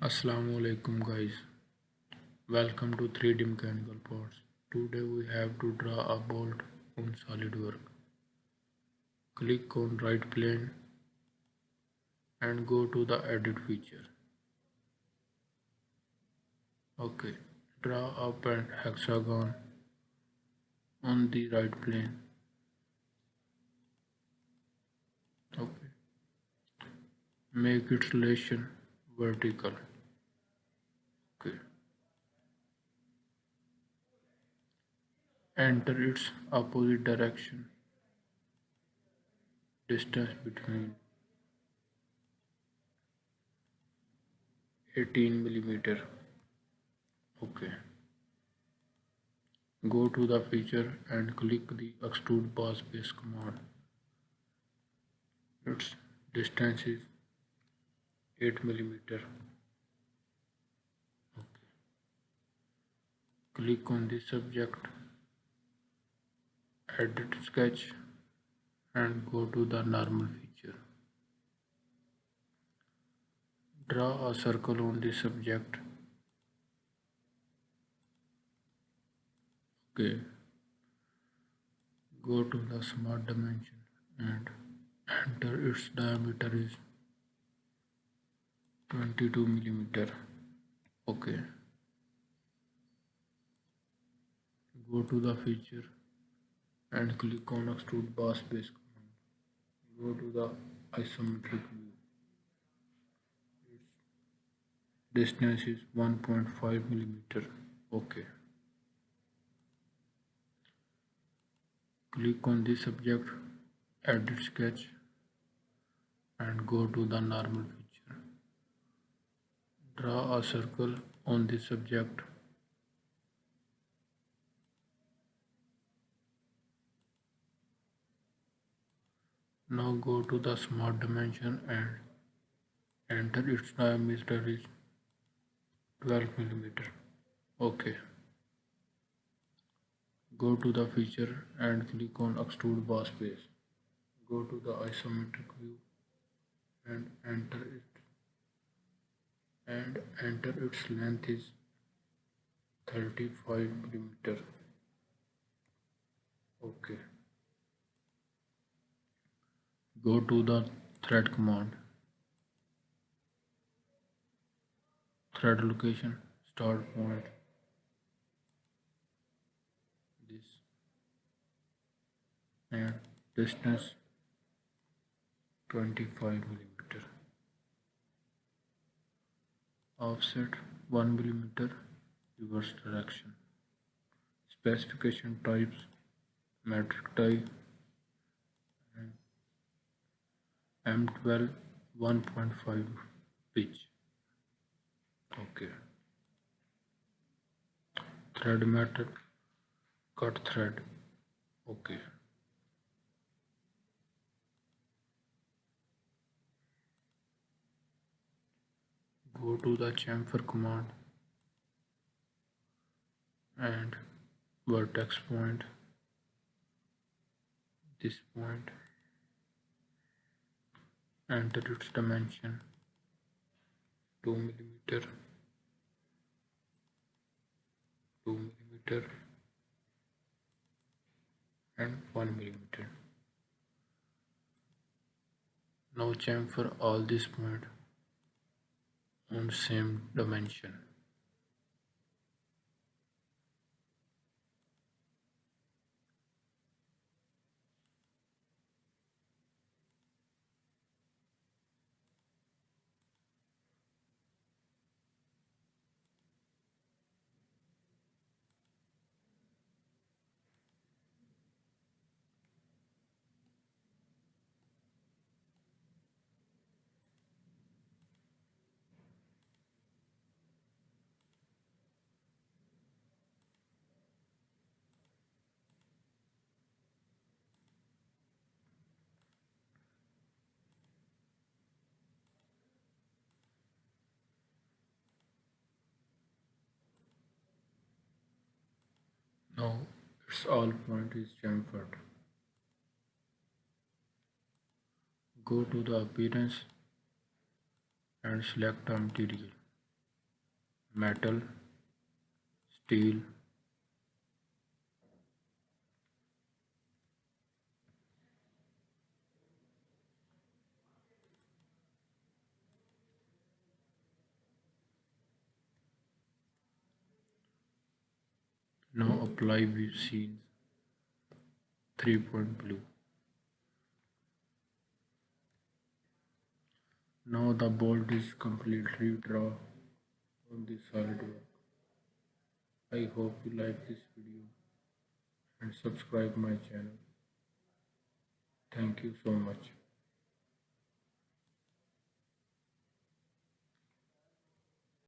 Assalamu alaikum guys. Welcome to 3D mechanical parts. Today we have to draw a bolt on Solidwork. Click on right plane and go to the edit feature. Okay. Draw up an hexagon on the right plane. Okay. Make its relation vertical. Okay. Enter its opposite direction. Distance between 18 millimeter. Okay. Go to the feature and click the extrude boss base command. Its distance is 8 millimeter. Okay. Click on the subject, edit sketch and go to the normal feature. Draw a circle on the subject. Okay. Go to the smart dimension and enter its diameter is 22 millimeter. Okay. Go to the feature and click on extrude boss base command. Go to the isometric view. Distance is 1.5 millimeter. Okay. Click on the subject, edit sketch and go to the normal feature. Draw a circle on the subject. Now go to the smart dimension and enter its diameter is 12 millimeter. Okay. Go to the feature and click on extrude boss base. Go to the isometric view and enter its length is 35 millimeter. Okay. Go to the thread command. Thread location, start point, this, and distance 25 millimeter. Offset 1 millimeter, reverse direction. Specification types, metric type, and M12 1.5 pitch. Okay. Thread method, cut thread. Okay. Go to the chamfer command and vertex point, this point, enter its dimension 2 millimeter, 2 millimeter and 1 millimeter. Now chamfer all these points on same dimension. Now its all point is chamfered. Go to the appearance and select the material. metal, steel. Now apply view scenes 3-point blue. Now the bolt is completely drawn on the SolidWorks. I hope you like this video and subscribe my channel. Thank you so much.